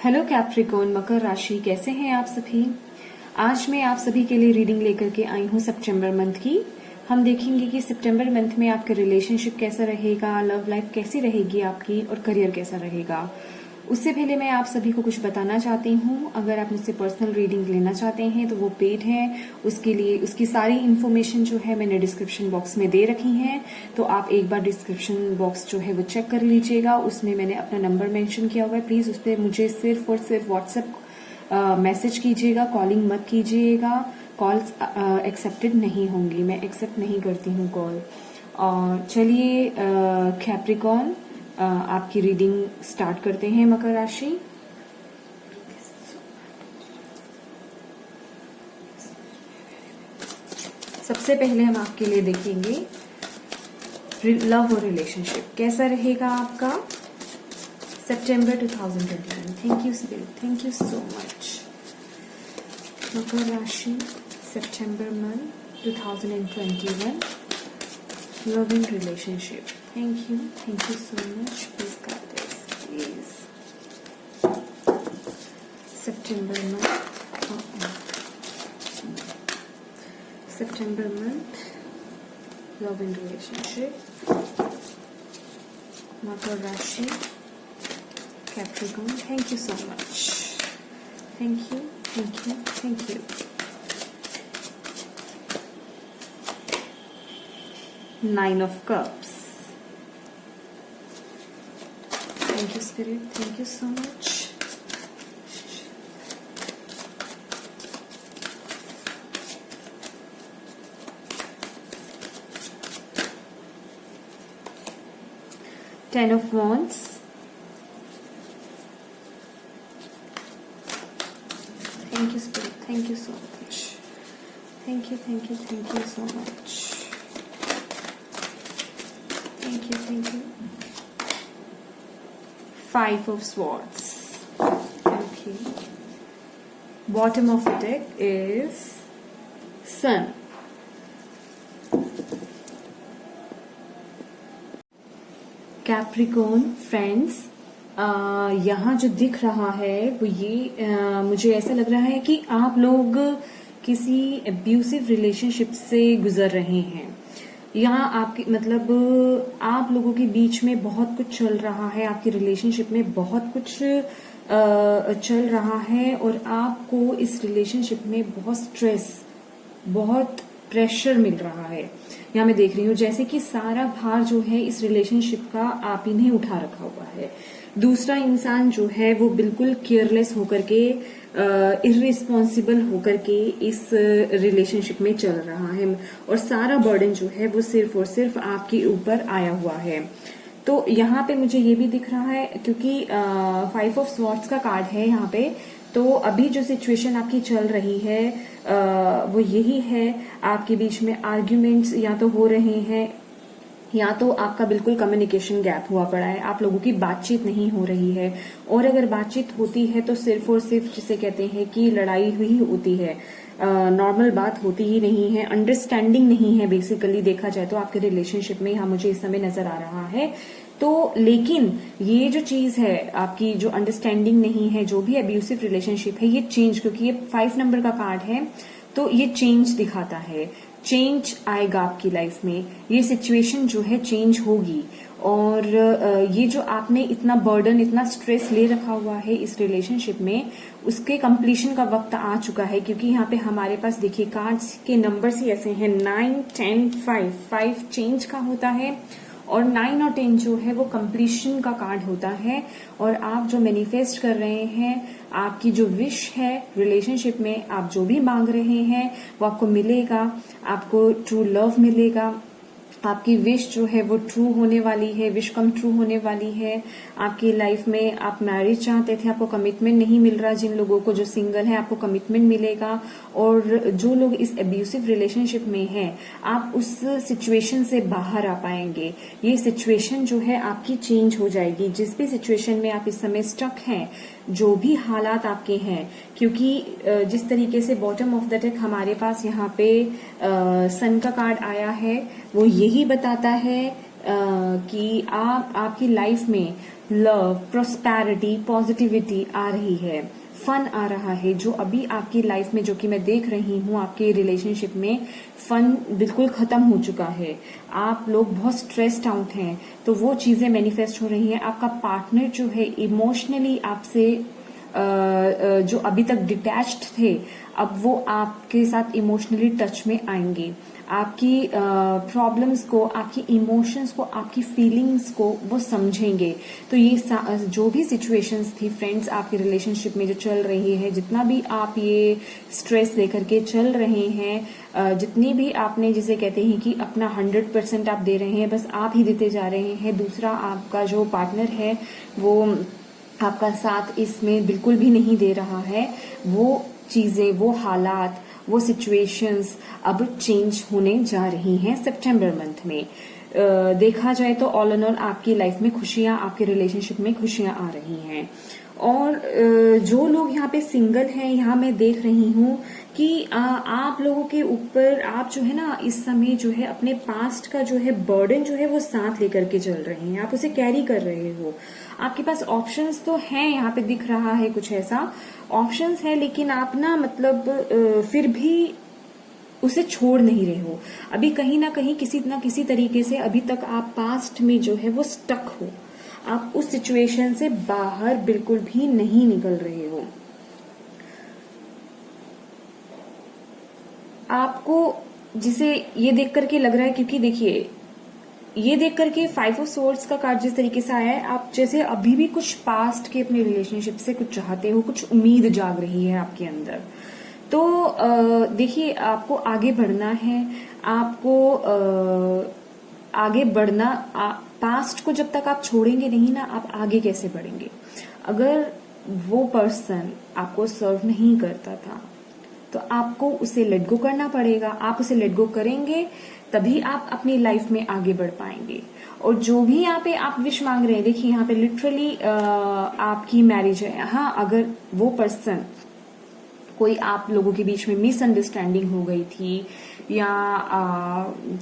Hello Capricorn मकर राशि, कैसे हैं आप सभी। आज मैं आप सभी के लिए रीडिंग लेकर के आई हूँ सितंबर मंथ की। हम देखेंगे कि सितंबर मंथ में आपका रिलेशनशिप कैसा रहेगा, लव लाइफ कैसी रहेगी आपकी और करियर कैसा रहेगा। उससे पहले मैं आप सभी को कुछ बताना चाहती हूँ। अगर आप मुझसे पर्सनल रीडिंग लेना चाहते हैं तो वो पेड है। उसके लिए उसकी सारी इन्फॉर्मेशन जो है मैंने डिस्क्रिप्शन बॉक्स में दे रखी है, तो आप एक बार डिस्क्रिप्शन बॉक्स जो है वो चेक कर लीजिएगा। उसमें मैंने अपना नंबर मेंशन किया हुआ है। प्लीज उस पर मुझे सिर्फ और सिर्फ व्हाट्सएप मैसेज कीजिएगा, कॉलिंग मत कीजिएगा। कॉल्स एक्सेप्टेड नहीं होंगी, मैं एक्सेप्ट नहीं करती हूँ कॉल। और चलिए कैप्रिकॉर्न, आपकी रीडिंग स्टार्ट करते हैं। मकर राशि, सबसे पहले हम आपके लिए देखेंगे लव और रिलेशनशिप कैसा रहेगा आपका सितंबर 2021। Thank you spirit, thank you so much. मकर राशि, सितंबर month 2021, love and relationship. Thank you so much. Please guide us, please. September month, love and relationship. Makar Rashi, Capricorn. Thank you so much. Thank you. Nine of Cups. Thank you, Spirit. Thank you so much. Ten of Wands. Thank you, Spirit. Thank you so much. Thank you so much. Thank you. Five of Swords. Okay. Bottom of the deck is Sun. Capricorn friends, यहाँ जो दिख रहा है वो ये मुझे ऐसा लग रहा है कि आप लोग किसी एब्यूसिव रिलेशनशिप से गुजर रहे हैं। यहाँ आपके मतलब आप लोगों के बीच में बहुत कुछ चल रहा है, आपकी रिलेशनशिप में बहुत कुछ चल रहा है और आपको इस रिलेशनशिप में बहुत स्ट्रेस, बहुत प्रेशर मिल रहा है। यहाँ मैं देख रही हूँ जैसे कि सारा भार जो है इस रिलेशनशिप का आप ही ने उठा रखा हुआ है। दूसरा इंसान जो है वो बिल्कुल केयरलेस होकर के, इर्रिस्पॉन्सिबल होकर के इस रिलेशनशिप में चल रहा है और सारा बर्डन जो है वो सिर्फ और सिर्फ आपके ऊपर आया हुआ है। तो यहाँ पे मुझे ये भी दिख रहा है क्योंकि 5 ऑफ स्वॉर्ड्स का कार्ड है यहाँ पे। तो अभी जो सिचुएशन आपकी चल रही है वो यही है, आपके बीच में आर्ग्यूमेंट्स या तो हो रहे हैं या तो आपका बिल्कुल कम्युनिकेशन गैप हुआ पड़ा है, आप लोगों की बातचीत नहीं हो रही है। और अगर बातचीत होती है तो सिर्फ और सिर्फ जिसे कहते हैं कि लड़ाई हुई होती है, नॉर्मल बात होती ही नहीं है, अंडरस्टैंडिंग नहीं है। बेसिकली देखा जाए तो आपके रिलेशनशिप में यहाँ मुझे इस समय नजर आ रहा है। तो लेकिन ये जो चीज है आपकी, जो अंडरस्टैंडिंग नहीं है, जो भी अब्यूसिव रिलेशनशिप है, ये चेंज, क्योंकि ये 5 नंबर का कार्ड है तो ये चेंज दिखाता है। चेंज आएगा आपकी लाइफ में, ये सिचुएशन जो है चेंज होगी। और ये जो आपने इतना बर्डन, इतना स्ट्रेस ले रखा हुआ है इस रिलेशनशिप में, उसके कंप्लीशन का वक्त आ चुका है। क्योंकि यहाँ पे हमारे पास देखिए कार्ड्स के नंबर्स ही ऐसे हैं 9, 10, 5। 5 चेंज का होता है और 9 और 10 जो है वो कंप्लीशन का कार्ड होता है। और आप जो मैनिफेस्ट कर रहे हैं, आपकी जो विश है रिलेशनशिप में, आप जो भी मांग रहे हैं वो आपको मिलेगा। आपको ट्रू लव मिलेगा, आपकी विश जो है वो ट्रू होने वाली है, विश कम ट्रू होने वाली है। आपकी लाइफ में आप मैरिज चाहते थे, आपको कमिटमेंट नहीं मिल रहा। जिन लोगों को जो सिंगल है आपको कमिटमेंट मिलेगा। और जो लोग इस एब्यूसिव रिलेशनशिप में हैं, आप उस सिचुएशन से बाहर आ पाएंगे। ये सिचुएशन जो है आपकी चेंज हो जाएगी। जिस भी सिचुएशन में आप इस समय स्टक हैं, जो भी हालात आपके हैं, क्योंकि जिस तरीके से बॉटम ऑफ द डेक हमारे पास यहाँ पे सन का कार्ड आया है, वो यही बताता है कि आपकी लाइफ में लव, प्रोस्पैरिटी, पॉजिटिविटी आ रही है, फन आ रहा है। जो अभी आपकी लाइफ में जो कि मैं देख रही हूँ आपके रिलेशनशिप में, फन बिल्कुल खत्म हो चुका है। आप लोग बहुत स्ट्रेस्ड आउट हैं, तो वो चीजें मैनिफेस्ट हो रही हैं। आपका पार्टनर जो है इमोशनली आपसे जो अभी तक डिटैच्ड थे, अब वो आपके साथ इमोशनली टच में आएंगे। आपकी प्रॉब्लम्स को, आपकी इमोशंस को, आपकी फीलिंग्स को वो समझेंगे। तो ये जो भी सिचुएशंस थी फ्रेंड्स आपके रिलेशनशिप में जो चल रही है, जितना भी आप ये स्ट्रेस लेकर के चल रहे हैं, जितनी भी आपने जिसे कहते हैं कि अपना 100% आप दे रहे हैं, बस आप ही देते जा रहे हैं, दूसरा आपका जो पार्टनर है वो आपका साथ इसमें बिल्कुल भी नहीं दे रहा है। वो चीजें, वो हालात, वो सिचुएशंस अब चेंज होने जा रही हैं सितंबर मंथ में। देखा जाए तो ऑल इन ऑल आपकी लाइफ में खुशियां, आपके रिलेशनशिप में खुशियां आ रही हैं। और जो लोग यहाँ पे सिंगल हैं, यहाँ मैं देख रही हूँ कि आप लोगों के ऊपर, आप जो है ना इस समय जो है अपने पास्ट का जो है बर्डन जो है वो साथ लेकर के चल रहे हैं, आप उसे कैरी कर रहे हो। आपके पास ऑप्शंस तो हैं, यहाँ पे दिख रहा है कुछ ऐसा ऑप्शंस है, लेकिन आप ना मतलब फिर भी उसे छोड़ नहीं रहे हो। अभी कहीं ना कहीं किसी ना किसी तरीके से अभी तक आप पास्ट में जो है वो स्टक हो, आप उस सिचुएशन से बाहर बिल्कुल भी नहीं निकल रहे हो। आपको जिसे ये देख करके लग रहा है, क्योंकि देखिए ये देख करके 5 ऑफ सोर्ड्स का कार्ड जिस तरीके से आया है, आप जैसे अभी भी कुछ पास्ट के अपने रिलेशनशिप से कुछ चाहते हो, कुछ उम्मीद जाग रही है आपके अंदर। तो देखिए आपको आगे बढ़ना है, आपको आगे बढ़ना, पास्ट को जब तक आप छोड़ेंगे नहीं ना, आप आगे कैसे बढ़ेंगे। अगर वो पर्सन आपको सर्व नहीं करता था तो आपको उसे लेट गो करना पड़ेगा। आप उसे लेट गो करेंगे तभी आप अपनी लाइफ में आगे बढ़ पाएंगे। और जो भी यहाँ पे आप विश मांग रहे हैं, देखिए यहाँ पे लिटरली आपकी मैरिज है। हाँ, अगर वो पर्सन, कोई आप लोगों के बीच में मिसअंडरस्टैंडिंग हो गई थी, या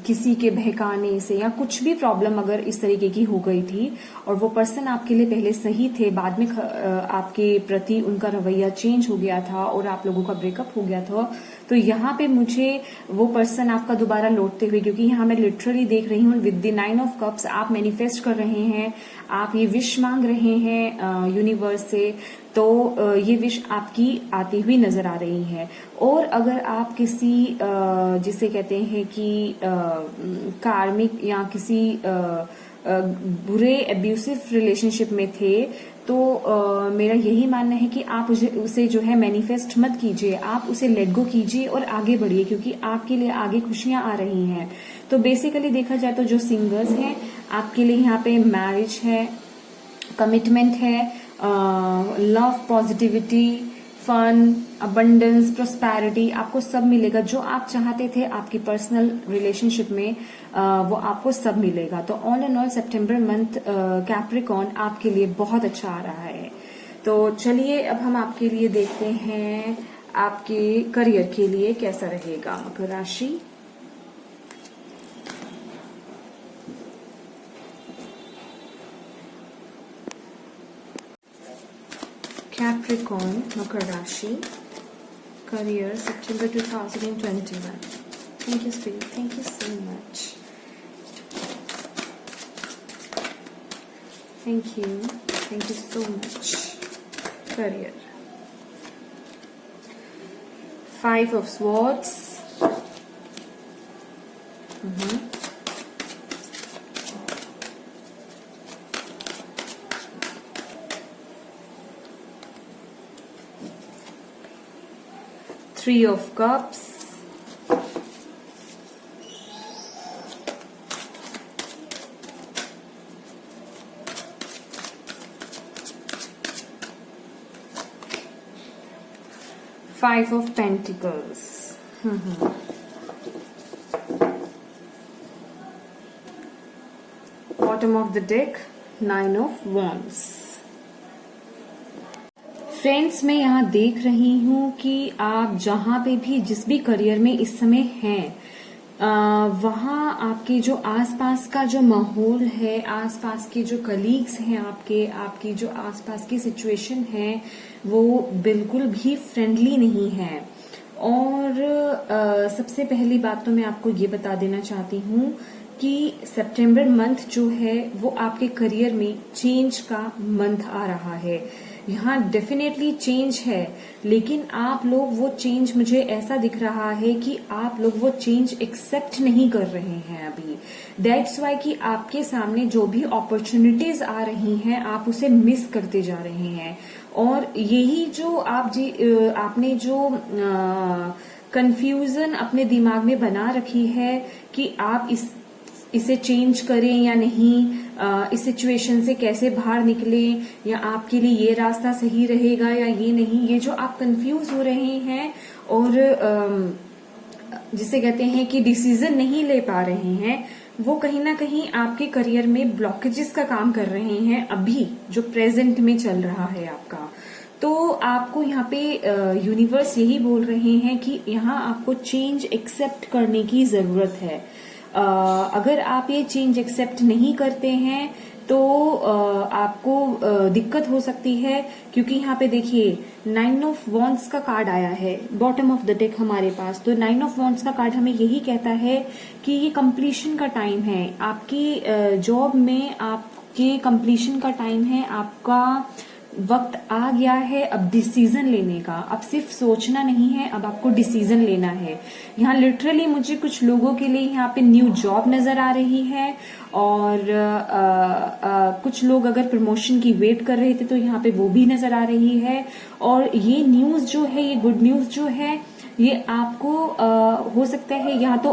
किसी के बहकाने से, या कुछ भी प्रॉब्लम अगर इस तरीके की हो गई थी और वो पर्सन आपके लिए पहले सही थे, बाद में आपके प्रति उनका रवैया चेंज हो गया था और आप लोगों का ब्रेकअप हो गया था, तो यहाँ पे मुझे वो पर्सन आपका दोबारा लौटते हुए, क्योंकि यहाँ मैं लिटरली देख रही हूँ विद द 9 ऑफ कप्स, आप मैनिफेस्ट कर रहे हैं, आप ये विश मांग रहे हैं यूनिवर्स से, तो ये विश आपकी आती हुई नजर आ रही है। और अगर आप किसी जिसे कहते हैं कि कार्मिक या किसी बुरे एब्यूसिव रिलेशनशिप में थे, तो मेरा यही मानना है कि आप उसे जो है मैनिफेस्ट मत कीजिए, आप उसे लेट गो कीजिए और आगे बढ़िए, क्योंकि आपके लिए आगे खुशियां आ रही हैं। तो बेसिकली देखा जाए तो जो सिंगर्स हैं, आपके लिए यहाँ पे मैरिज है, कमिटमेंट है, love, positivity, fun, abundance, prosperity, आपको सब मिलेगा। जो आप चाहते थे आपकी पर्सनल रिलेशनशिप में, वो आपको सब मिलेगा। तो all in all September month Capricorn आपके लिए बहुत अच्छा आ रहा है। तो चलिए अब हम आपके लिए देखते हैं आपके करियर के लिए कैसा रहेगा मकर राशि। Capricorn, Makar Rashi, career September 2021. Thank you, Spirit. Thank you so much. Thank you. Thank you so much. Career. 5 of Swords. Three of Cups. Five of Pentacles. Bottom of the deck, Nine of Wands. Friends, मैं यहाँ देख रही हूँ कि आप जहाँ पे भी, जिस भी करियर में इस समय हैं, वहाँ आपके जो आसपास का जो माहौल है, आसपास के जो कलीग्स हैं आपकी जो आसपास की सिचुएशन है वो बिल्कुल भी फ्रेंडली नहीं है। और सबसे पहली बात तो मैं आपको ये बता देना चाहती हूँ कि सितंबर मंथ जो है वो आपके करियर में चेंज का मंथ आ रहा है। यहाँ डेफिनेटली चेंज है, लेकिन आप लोग वो चेंज, मुझे ऐसा दिख रहा है कि आप लोग वो चेंज एक्सेप्ट नहीं कर रहे हैं अभी। दैट्स वाई कि आपके सामने जो भी अपॉर्चुनिटीज आ रही हैं आप उसे मिस करते जा रहे हैं। और यही जो आपने जो कंफ्यूजन अपने दिमाग में बना रखी है कि आप इसे चेंज करें या नहीं, इस सिचुएशन से कैसे बाहर निकले, या आपके लिए ये रास्ता सही रहेगा या ये नहीं, ये जो आप कंफ्यूज हो रहे हैं और जिसे कहते हैं कि डिसीजन नहीं ले पा रहे हैं, वो कहीं ना कहीं आपके करियर में ब्लॉकेजेस का काम कर रहे हैं अभी जो प्रेजेंट में चल रहा है आपका। तो आपको यहाँ पे यूनिवर्स यही बोल रहे हैं कि यहाँ आपको चेंज एक्सेप्ट करने की जरूरत है। अगर आप ये चेंज एक्सेप्ट नहीं करते हैं तो आपको दिक्कत हो सकती है, क्योंकि यहाँ पे देखिए 9 ऑफ वॉन्ड्स का कार्ड आया है बॉटम ऑफ द डेक हमारे पास। तो 9 ऑफ वॉन्ड्स का कार्ड हमें यही कहता है कि ये कंप्लीशन का टाइम है, आपकी जॉब में आपके कंप्लीशन का टाइम है, आपका वक्त आ गया है अब डिसीजन लेने का। अब सिर्फ सोचना नहीं है, अब आपको डिसीजन लेना है। यहाँ लिटरली मुझे कुछ लोगों के लिए यहाँ पे न्यू जॉब नजर आ रही है, और कुछ लोग अगर प्रमोशन की वेट कर रहे थे तो यहाँ पे वो भी नजर आ रही है। और ये न्यूज जो है, ये गुड न्यूज जो है, ये आपको हो सकता है या तो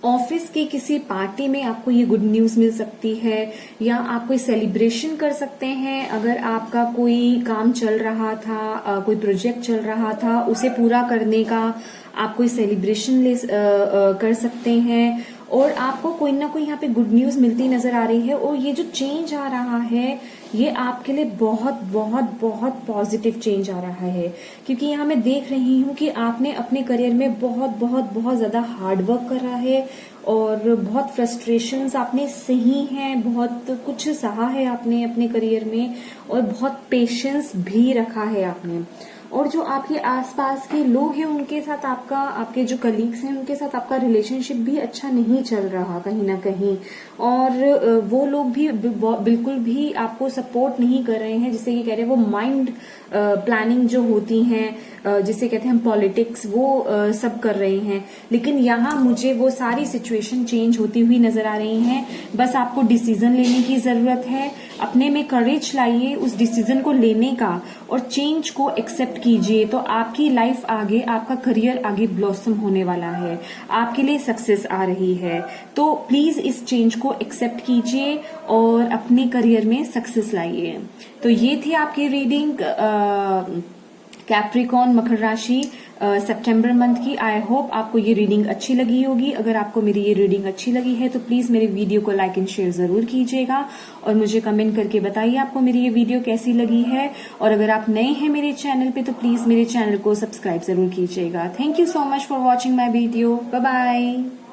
ऑफिस के किसी पार्टी में आपको ये गुड न्यूज मिल सकती है, या आप कोई सेलिब्रेशन कर सकते हैं। अगर आपका कोई काम चल रहा था, कोई प्रोजेक्ट चल रहा था, उसे पूरा करने का आप कोई सेलिब्रेशन कर सकते हैं, और आपको कोई ना कोई यहाँ पे गुड न्यूज मिलती नजर आ रही है। और ये जो चेंज आ रहा है ये आपके लिए बहुत बहुत बहुत पॉजिटिव चेंज आ रहा है, क्योंकि यहाँ मैं देख रही हूँ कि आपने अपने करियर में बहुत बहुत बहुत ज्यादा हार्ड वर्क करा है, और बहुत फ्रस्ट्रेशंस आपने सही हैं, बहुत कुछ सहा है आपने अपने करियर में, और बहुत पेशेंस भी रखा है आपने। और जो आपके आसपास के लोग हैं उनके साथ आपके जो कलीग्स हैं उनके साथ आपका रिलेशनशिप भी अच्छा नहीं चल रहा कहीं ना कहीं, और वो लोग भी बिल्कुल भी आपको सपोर्ट नहीं कर रहे हैं। जिसे ये कह रहे हैं वो माइंड प्लानिंग जो होती हैं, जिसे कहते हैं हम पॉलिटिक्स, वो सब कर रहे हैं। लेकिन यहाँ मुझे वो सारी सिचुएशन चेंज होती हुई नजर आ रही हैं। बस आपको डिसीजन लेने की जरूरत है, अपने में करेज लाइए उस डिसीजन को लेने का, और चेंज को एक्सेप्ट कीजिए। तो आपकी लाइफ आगे, आपका करियर आगे ब्लॉसम होने वाला है, आपके लिए सक्सेस आ रही है। तो प्लीज इस चेंज को एक्सेप्ट कीजिए और अपने करियर में सक्सेस लाइए। तो ये थी आपकी रीडिंग कैप्रिकॉर्न मकर राशि सितंबर मंथ की। आई होप आपको ये रीडिंग अच्छी लगी होगी। अगर आपको मेरी ये रीडिंग अच्छी लगी है तो प्लीज मेरे वीडियो को लाइक एंड शेयर जरूर कीजिएगा, और मुझे कमेंट करके बताइए आपको मेरी ये वीडियो कैसी लगी है। और अगर आप नए हैं मेरे चैनल पे तो प्लीज मेरे चैनल को सब्सक्राइब जरूर कीजिएगा। Thank you so much for watching my video. Bye bye.